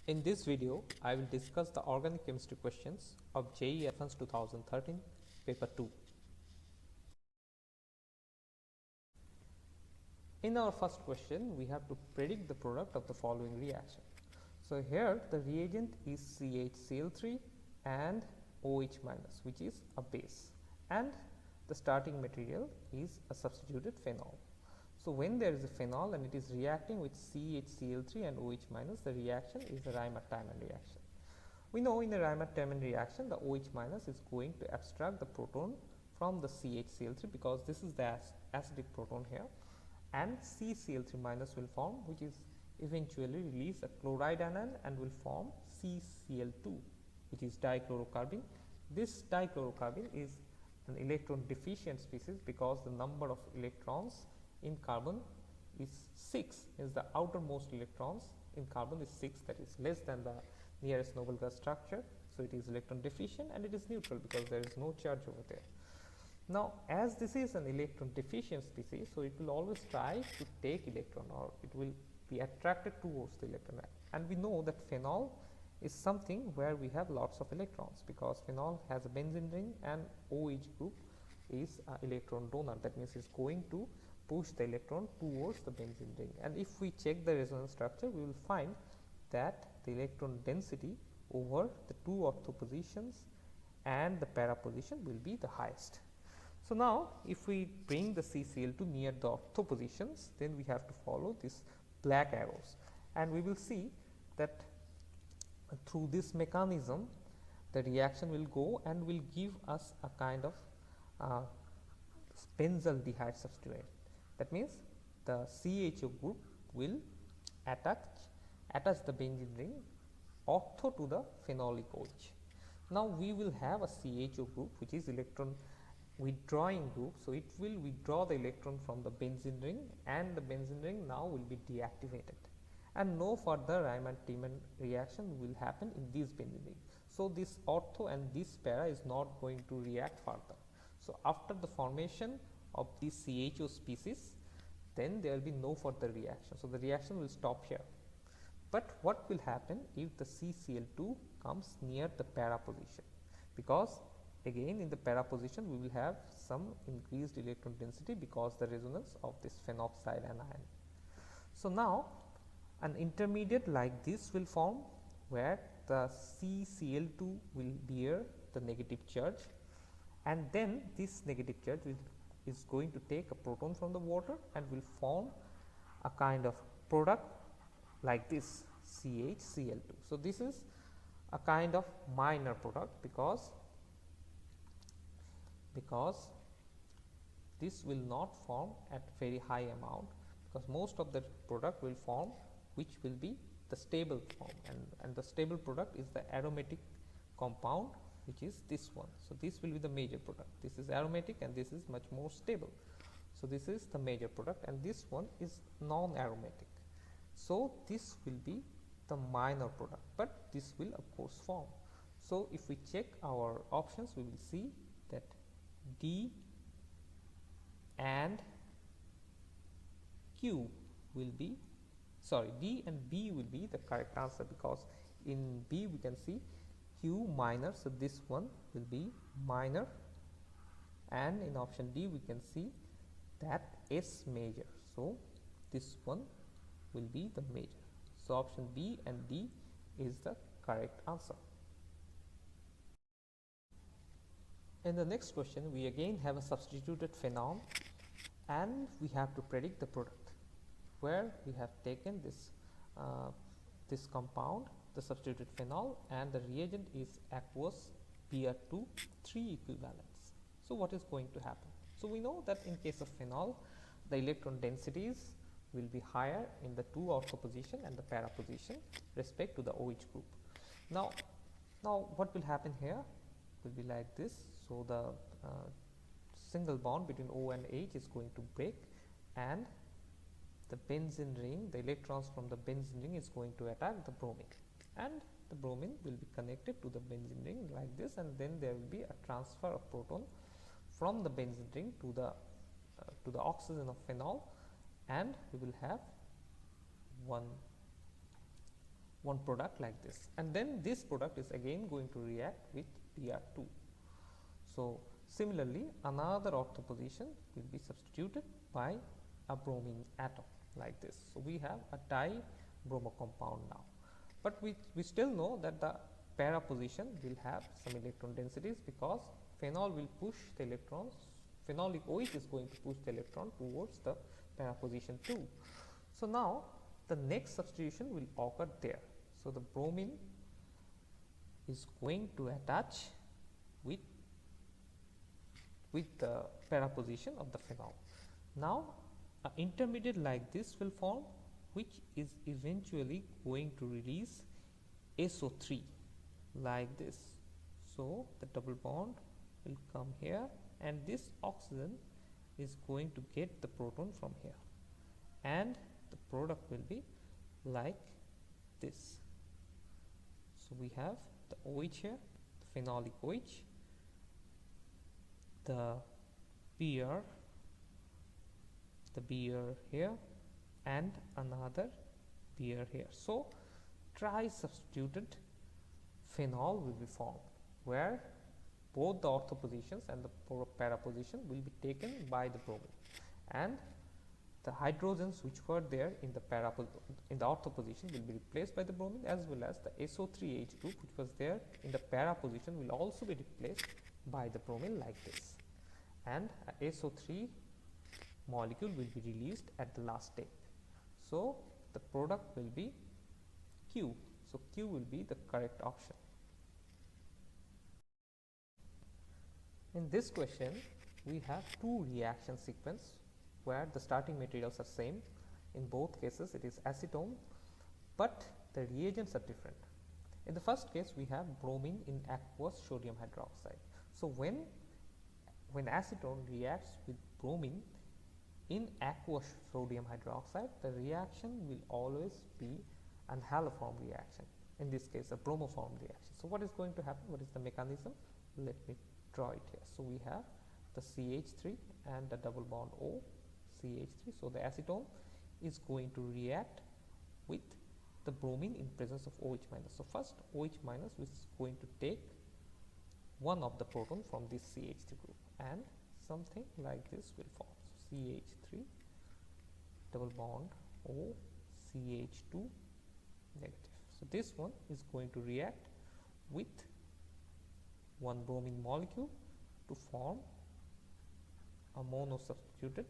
In this video, I will discuss the organic chemistry questions of JEE Advanced 2013 paper 2. In our first question, we have to predict the product of the following reaction. So here the reagent is CHCl3 and OH minus, which is a base, and the starting material is a substituted phenol. So when there is a phenol and it is reacting with CHCl3 and OH minus, the reaction is a Riemann-Tiemann reaction. We know in a Riemann-Tiemann reaction, the OH minus is going to abstract the proton from the CHCl3 because this is the acidic proton here, and CCl3 minus will form, which is eventually release a chloride anion and will form CCl2, which is dichlorocarbon. This dichlorocarbon is an electron deficient species because the number of electrons in carbon is 6, is the outermost electrons in carbon is 6, that is less than the nearest noble gas structure. So it is electron deficient and it is neutral because there is no charge over there. Now as this is an electron deficient species, so it will always try to take electron, or it will be attracted towards the electron, and we know that phenol is something where we have lots of electrons because phenol has a benzene ring and OH group is an electron donor. That means it's going to push the electron towards the benzene ring, and if we check the resonance structure, we will find that the electron density over the two ortho positions and the para position will be the highest. So now if we bring the CCl2 near the ortho positions, then we have to follow these black arrows, and we will see that through this mechanism the reaction will go and will give us a kind of benzaldehyde substituent. That means the CHO group will attach the benzene ring ortho to the phenolic OH. Now we will have a CHO group which is electron withdrawing group, so it will withdraw the electron from the benzene ring, and the benzene ring now will be deactivated, and no further Riemann-Tiemann reaction will happen in this benzene ring. So this ortho and this para is not going to react further. So after the formation of this CHO species, then there will be no further reaction. So the reaction will stop here. But what will happen if the CCl2 comes near the para position? Because again in the para position we will have some increased electron density because the resonance of this phenoxide anion. So now an intermediate like this will form where the CCl2 will bear the negative charge, and then this negative charge is going to take a proton from the water and will form a kind of product like this CHCl2. So this is a kind of minor product because this will not form at very high amount, because most of the product will form which will be the stable form, and the stable product is the aromatic compound, which is this one. So this will be the major product. This is aromatic and this is much more stable. So this is the major product, and this one is non-aromatic. So this will be the minor product, but this will of course form. So if we check our options, we will see that D and Q will be, sorry, D and B will be the correct answer, because in B we can see Q minor, so this one will be minor, and in option D we can see that S major, so this one will be the major. So option B and D is the correct answer. In the next question, we again have a substituted phenol and we have to predict the product, where we have taken this this compound, the substituted phenol, and the reagent is aqueous Br2 3 equivalents. So what is going to happen? So we know that in case of phenol, the electron densities will be higher in the two ortho position and the para position respect to the OH group. Now what will happen here will be like this. So the single bond between O and H is going to break, and the benzene ring, the electrons from the benzene ring is going to attack the bromine, and the bromine will be connected to the benzene ring like this, and then there will be a transfer of proton from the benzene ring to the oxygen of phenol, and we will have one product like this, and then this product is again going to react with Br2. So similarly, another ortho position will be substituted by a bromine atom like this. So we have a di-bromo compound now, but we still know that the para position will have some electron densities, because phenol will push the electrons, phenolic OH is going to push the electron towards the para position 2. So now the next substitution will occur there. So the bromine is going to attach with the para position of the phenol. Now an intermediate like this will form, which is eventually going to release SO3 like this. So the double bond will come here, and this oxygen is going to get the proton from here, and the product will be like this. So we have the OH here, the phenolic OH, the Br here, and another Br here. So tri-substituted phenol will be formed, where both the ortho positions and the para position will be taken by the bromine, and the hydrogens which were there in the ortho position will be replaced by the bromine, as well as the SO3H group which was there in the para position will also be replaced by the bromine like this, and a SO3 molecule will be released at the last step. So the product will be Q. So Q will be the correct option. In this question, we have two reaction sequence where the starting materials are same. In both cases it is acetone, but the reagents are different. In the first case, we have bromine in aqueous sodium hydroxide. So when acetone reacts with bromine in aqueous sodium hydroxide, the reaction will always be an haloform reaction, in this case a bromoform reaction. So what is going to happen? What is the mechanism? Let me draw it here. So we have the CH3 and the double bond O, CH3. So the acetone is going to react with the bromine in presence of OH minus. So first OH minus is going to take one of the proton from this CH3 group, and something like this will form. So CH3 double bond O, CH2 negative. So this one is going to react with one bromine molecule to form a mono-substituted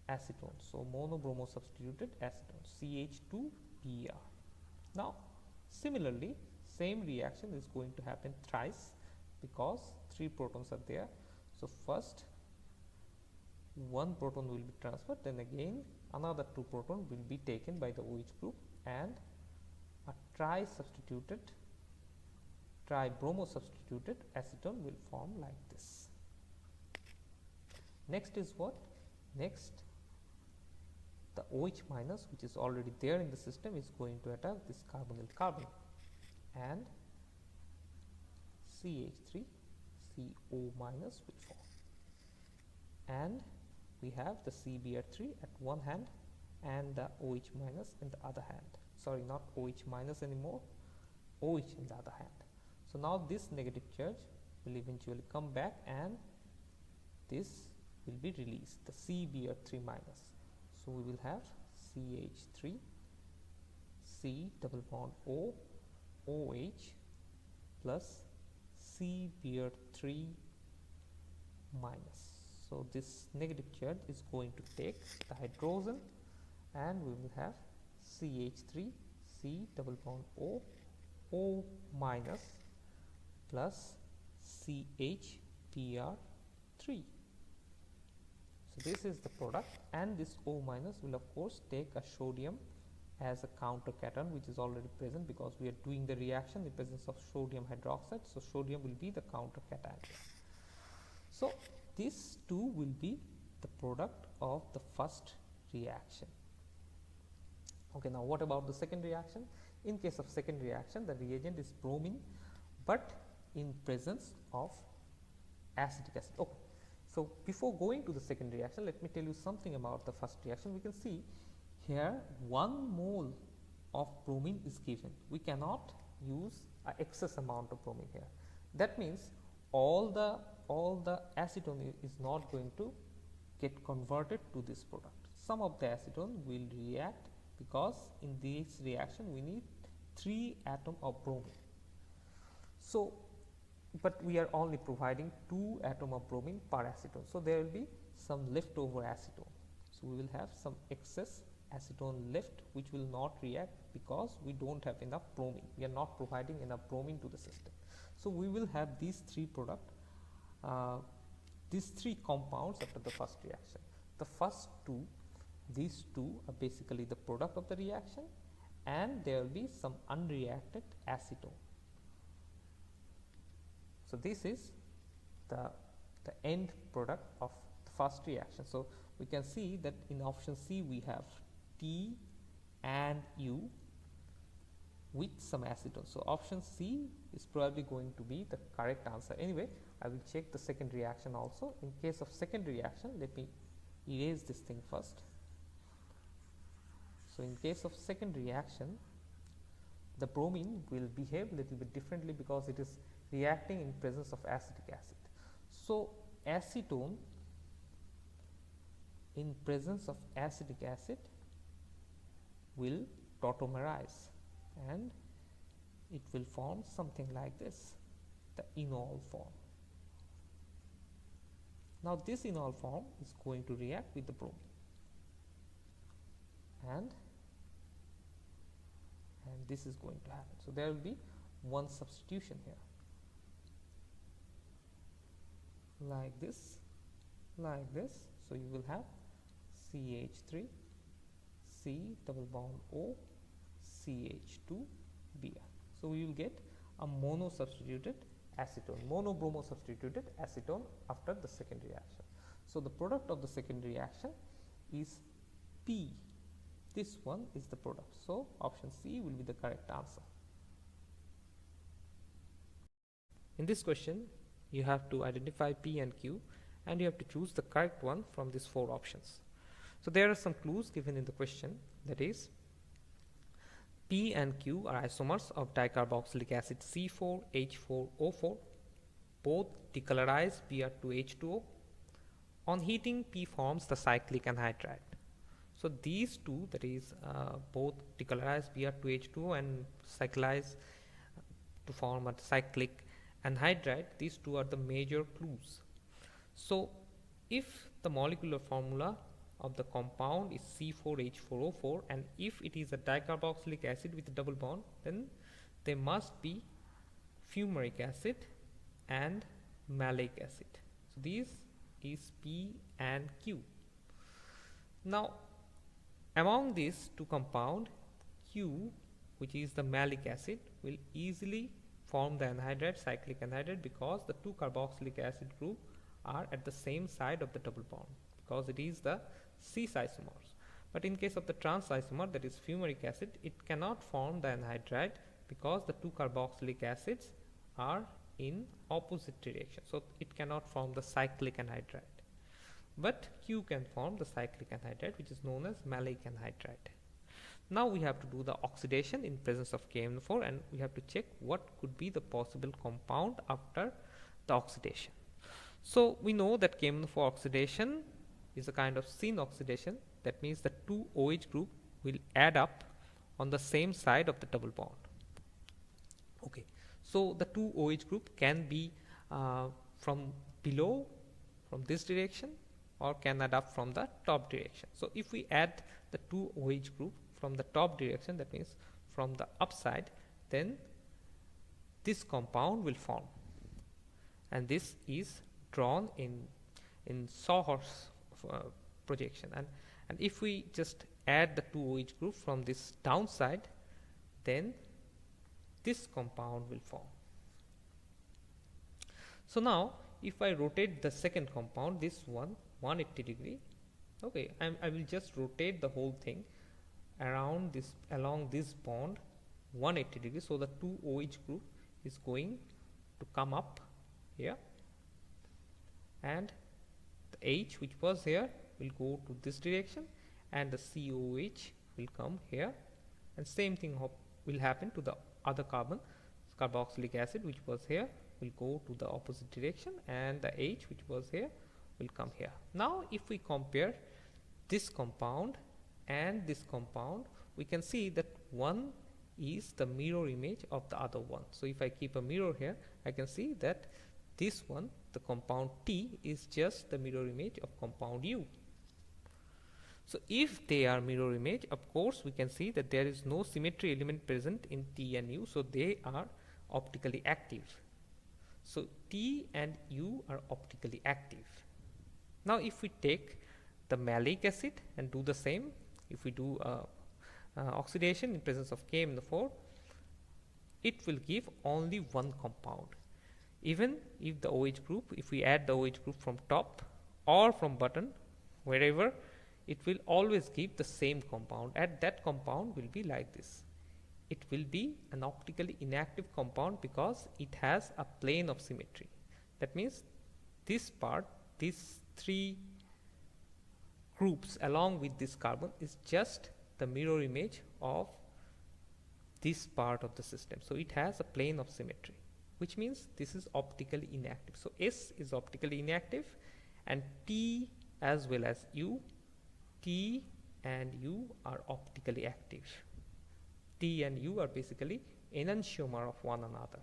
acetone. So mono-bromo-substituted acetone, CH2Br. Now similarly, same reaction is going to happen thrice, because 3 protons are there. So first one proton will be transferred, then again another 2 proton will be taken by the OH group, and a tri-bromo-substituted acetone will form like this. Next is what? Next, the OH minus, which is already there in the system, is going to attack this carbonyl carbon, and CH3 CO minus will form, and we have the CBr3 at one hand and the OH minus in the other hand. Sorry, not OH minus anymore, OH in the other hand. So now this negative charge will eventually come back, and this will be released, the CBr3 minus. So we will have CH3 C double bond O OH plus CBr3 minus. So this negative charge is going to take the hydrogen, and we will have CH3 C double bond O O minus plus CHBr3. So this is the product, and this O minus will of course take a sodium as a counter cation, which is already present because we are doing the reaction in the presence of sodium hydroxide. So sodium will be the counter cation. So these two will be the product of the first reaction. Okay, now what about the second reaction? In case of second reaction, the reagent is bromine, but in presence of acetic acid. Okay, so before going to the second reaction, let me tell you something about the first reaction. We can see here 1 mole of bromine is given. We cannot use an excess amount of bromine here. That means all the acetone is not going to get converted to this product. Some of the acetone will react, because in this reaction we need 3 atoms of bromine. So, but we are only providing 2 atoms of bromine per acetone. So, there will be some leftover acetone. So, we will have some excess acetone left, which will not react because we do not have enough bromine. We are not providing enough bromine to the system. So, we will have these 3 products, these 3 compounds after the first reaction. The first 2, these 2 are basically the product of the reaction, and there will be some unreacted acetone. So, this is the end product of the first reaction. So, we can see that in option C we have T and U with some acetone. So, option C is probably going to be the correct answer. Anyway, I will check the second reaction also. In case of second reaction, let me erase this thing first. So, in case of second reaction, the bromine will behave a little bit differently because it is reacting in presence of acetic acid. So, acetone in presence of acetic acid will tautomerize, and it will form something like this, the enol form. Now, this enol form is going to react with the bromine, and this is going to happen. So, there will be one substitution here, like this, like this. So, you will have CH3, C double bond O, CH2, Br. So, we will get a mono substituted acetone, mono-bromo substituted acetone after the second reaction. So, the product of the second reaction is P. This one is the product. So, option C will be the correct answer. In this question, you have to identify P and Q, and you have to choose the correct one from these 4 options. So, there are some clues given in the question, that is, P and Q are isomers of dicarboxylic acid C4H4O4, both decolorize Br2H2O. On heating, P forms the cyclic anhydride. So, these 2, that is both decolorize Br2H2O and cyclize to form a cyclic anhydride, these 2 are the major clues. So, if the molecular formula of the compound is C4H4O4, and if it is a dicarboxylic acid with a double bond, then there must be fumaric acid and malic acid. So, this is P and Q. Now, among these 2 compound, Q, which is the malic acid, will easily form the anhydride, cyclic anhydride, because the 2 carboxylic acid group are at the same side of the double bond, because it is the cis isomers. But in case of the trans isomer, that is fumaric acid, it cannot form the anhydride because the 2 carboxylic acids are in opposite direction. So, it cannot form the cyclic anhydride. But Q can form the cyclic anhydride, which is known as malic anhydride. Now, we have to do the oxidation in presence of KMnO4, and we have to check what could be the possible compound after the oxidation. So, we know that KMnO4 oxidation is a kind of syn oxidation. That means the 2 OH group will add up on the same side of the double bond. Okay. So, the 2 OH group can be from below, from this direction, or can add up from the top direction. So, if we add the 2 OH group from the top direction, that means from the upside, then this compound will form, and this is drawn in sawhorse projection. And if we just add the 2 OH group from this downside, then this compound will form. So, now if I rotate the second compound, this one 180 degree, okay, I will just rotate the whole thing around this, along this bond 180 degrees. So, the 2 OH group is going to come up here, and the H which was here will go to this direction, and the COH will come here and same thing will happen to the other carbon. Carboxylic acid which was here will go to the opposite direction, and the H which was here will come here. Now if we compare this compound and this compound, we can see that one is the mirror image of the other one. So if I keep a mirror here, I can see that this one, the compound T, is just the mirror image of compound U. So if they are mirror image, of course we can see that there is no symmetry element present in T and U, so they are optically active. So T and U are optically active. Now if we take the malic acid and do the same, if we do oxidation in presence of KMnO4, it will give only one compound. Even if the OH group, if we add the OH group from top or from bottom, wherever, it will always give the same compound, and that compound will be like this. It will be an optically inactive compound because it has a plane of symmetry. That means this part, these three groups along with this carbon is just the mirror image of this part of the system. So it has a plane of symmetry, which means this is optically inactive. So S is optically inactive, and T as well as U, T and U are optically active. T and U are basically enantiomer of one another.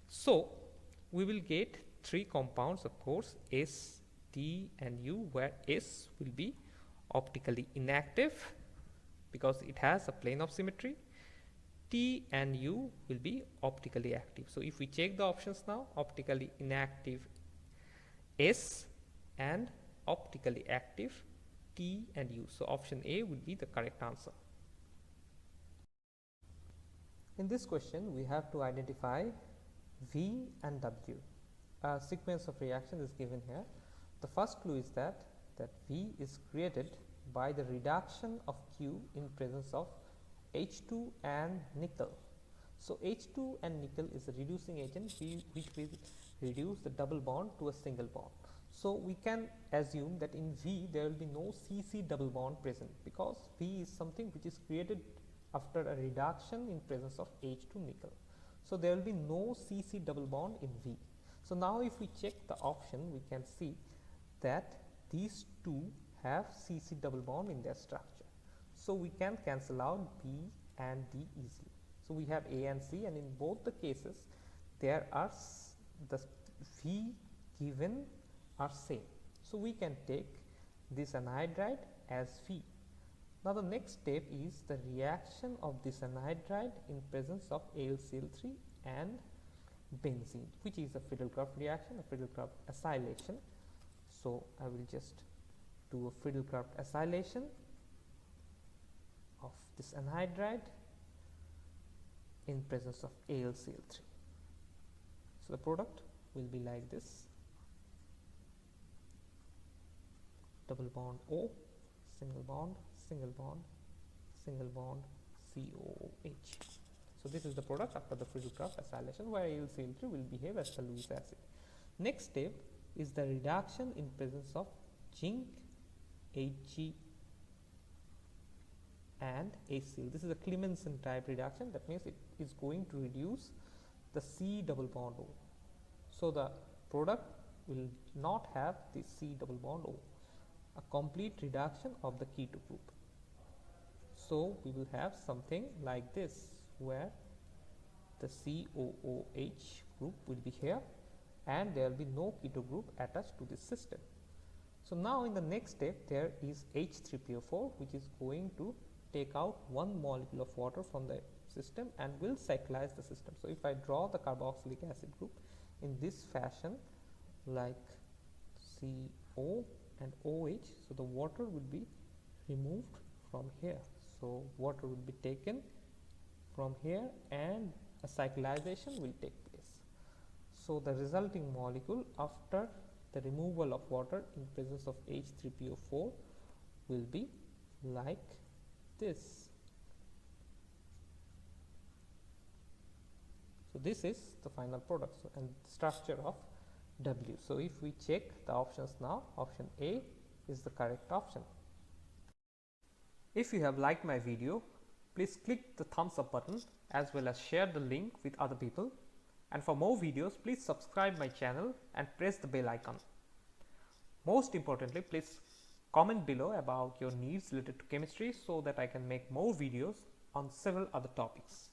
So we will get three compounds, of course, S, T and U, where S will be optically inactive because it has a plane of symmetry. T and U will be optically active. So if we check the options now, optically inactive S and optically active T and U. So option A will be the correct answer. In this question, we have to identify V and W. A sequence of reaction is given here. The first clue is that V is created by the reduction of Q in presence of H2 and nickel. So H2 and nickel is a reducing agent which will reduce the double bond to a single bond. So we can assume that in V there will be no CC double bond present, because V is something which is created after a reduction in presence of H2 nickel. So there will be no CC double bond in V. So now if we check the option, we can see that these two have CC double bond in their structure. So we can cancel out B and D easily. So we have A and C, and in both the cases there are the V given are same. So we can take this anhydride as V. Now the next step is the reaction of this anhydride in presence of AlCl3 and benzene, which is a Friedel-Crafts reaction, a Friedel-Crafts acylation. So I will just do a Friedel-Crafts acylation of this anhydride in presence of AlCl3. So the product will be like this: double bond O, single bond, single bond, single bond, COOH. So this is the product after the Friedel-Crafts acylation, where AlCl3 will behave as the Lewis acid. Next step is the reduction in presence of zinc, Hg and HCl. This is a Clemmensen type reduction. That means it is going to reduce the C double bond O. So the product will not have the C double bond O, a complete reduction of the keto group. So we will have something like this, where the COOH group will be here and there will be no keto group attached to this system. So now in the next step there is H3PO4, which is going to take out one molecule of water from the system and will cyclize the system. So if I draw the carboxylic acid group in this fashion, like CO and OH, so the water will be removed from here. So water will be taken from here and a cyclization will take place. So the resulting molecule after the removal of water in presence of H3PO4 will be like this. So this is the final product, so, and structure of W. So if we check the options now, option A is the correct option. If you have liked my video, please click the thumbs up button as well as share the link with other people. And for more videos, please subscribe my channel and press the bell icon. Most importantly, please comment below about your needs related to chemistry so that I can make more videos on several other topics.